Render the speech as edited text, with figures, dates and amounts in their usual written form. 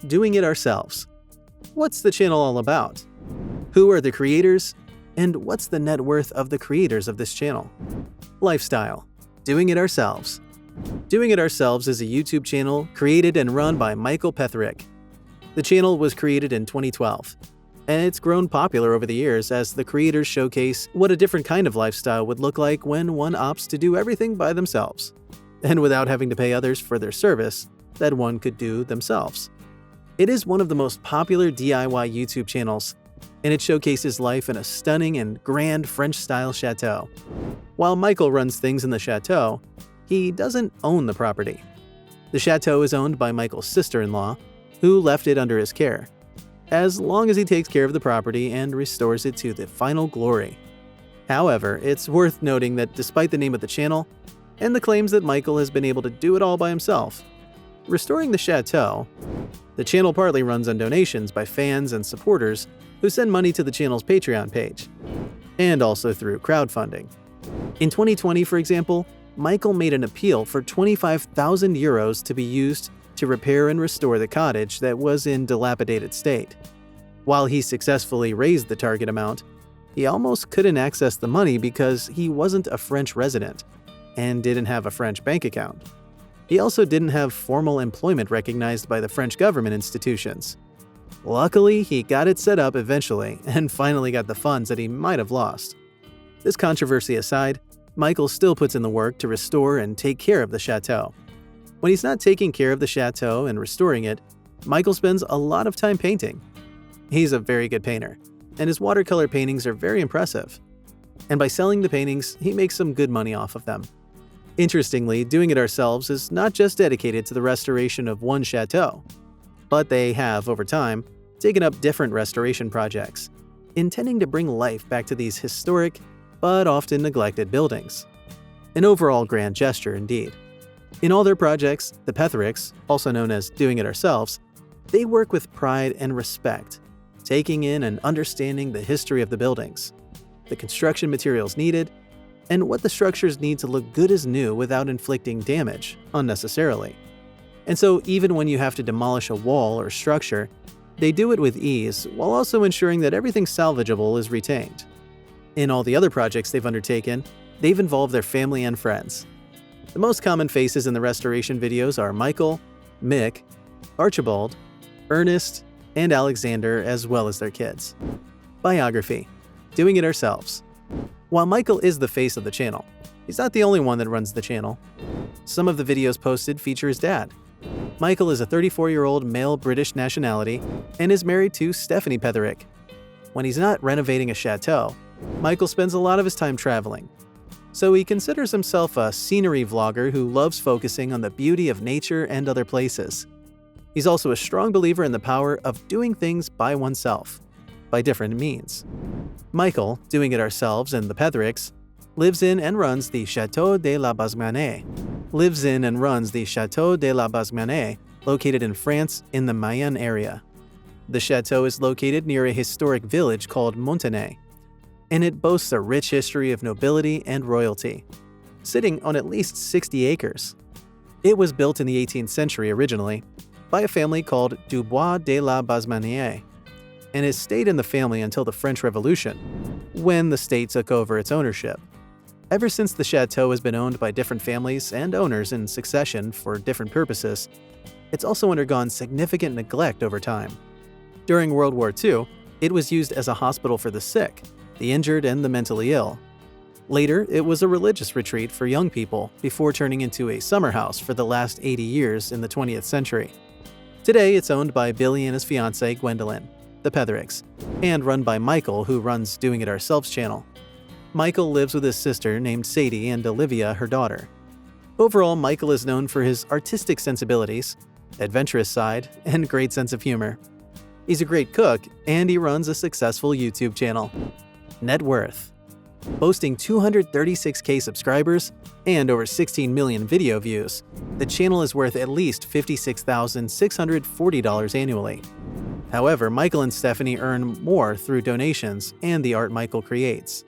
Doing It Ourselves. What's the channel all about? Who are the creators? And what's the net worth of the creators of this channel? Lifestyle. Doing It Ourselves. Doing It Ourselves is a YouTube channel created and run by Michael Petherick. The channel was created in 2012, and it's grown popular over the years as the creators showcase what a different kind of lifestyle would look like when one opts to do everything by themselves, and without having to pay others for their service that one could do themselves. It is one of the most popular DIY YouTube channels, and it showcases life in a stunning and grand French-style chateau. While Michael runs things in the chateau, he doesn't own the property. The chateau is owned by Michael's sister-in-law, who left it under his care, as long as he takes care of the property and restores it to the final glory. However, it's worth noting that despite the name of the channel, and the claims that Michael has been able to do it all by himself, restoring the chateau, the channel partly runs on donations by fans and supporters who send money to the channel's Patreon page, and also through crowdfunding. In 2020, for example, Michael made an appeal for 25,000 euros to be used to repair and restore the cottage that was in dilapidated state. While he successfully raised the target amount, he almost couldn't access the money because he wasn't a French resident and didn't have a French bank account. He also didn't have formal employment recognized by the French government institutions. Luckily, he got it set up eventually and finally got the funds that he might have lost. This controversy aside, Michael still puts in the work to restore and take care of the chateau. When he's not taking care of the chateau and restoring it, Michael spends a lot of time painting. He's a very good painter, and his watercolor paintings are very impressive. And by selling the paintings, he makes some good money off of them. Interestingly, Doing It Ourselves is not just dedicated to the restoration of one chateau, but they have, over time, taken up different restoration projects, intending to bring life back to these historic, but often neglected buildings. An overall grand gesture indeed. In all their projects, the Pethericks, also known as Doing It Ourselves, they work with pride and respect, taking in and understanding the history of the buildings, the construction materials needed, and what the structures need to look good as new without inflicting damage unnecessarily. And so even when you have to demolish a wall or structure, they do it with ease while also ensuring that everything salvageable is retained. In all the other projects they've undertaken, they've involved their family and friends. The most common faces in the restoration videos are Michael, Mick, Archibald, Ernest, and Alexander, as well as their kids. Biography. Doing It Ourselves. While Michael is the face of the channel, he's not the only one that runs the channel. Some of the videos posted feature his dad. Michael is a 34-year-old male British nationality and is married to Stephanie Petherick. When he's not renovating a chateau, Michael spends a lot of his time traveling. So he considers himself a scenery vlogger who loves focusing on the beauty of nature and other places. He's also a strong believer in the power of doing things by oneself, by different means. Michael, Doing It Ourselves, and the Pethericks, lives in and runs the Château de la Basmane, located in France in the Mayenne area. The chateau is located near a historic village called Montenay, and it boasts a rich history of nobility and royalty, sitting on at least 60 acres. It was built in the 18th century originally by a family called Dubois de la Basmanière, and has stayed in the family until the French Revolution, when the state took over its ownership. Ever since, the chateau has been owned by different families and owners in succession for different purposes. It's also undergone significant neglect over time. During World War II, it was used as a hospital for the sick, the injured, and the mentally ill. Later, it was a religious retreat for young people before turning into a summer house for the last 80 years in the 20th century. Today, it's owned by Billy and his fiancée Gwendolyn, the Pethericks, and run by Michael, who runs Doing It Ourselves channel. Michael lives with his sister named Sadie and Olivia, her daughter. Overall, Michael is known for his artistic sensibilities, adventurous side, and great sense of humor. He's a great cook, and he runs a successful YouTube channel. Net worth. Boasting 236K subscribers and over 16 million video views, the channel is worth at least $56,640 annually. However, Michael and Stephanie earn more through donations and the art Michael creates.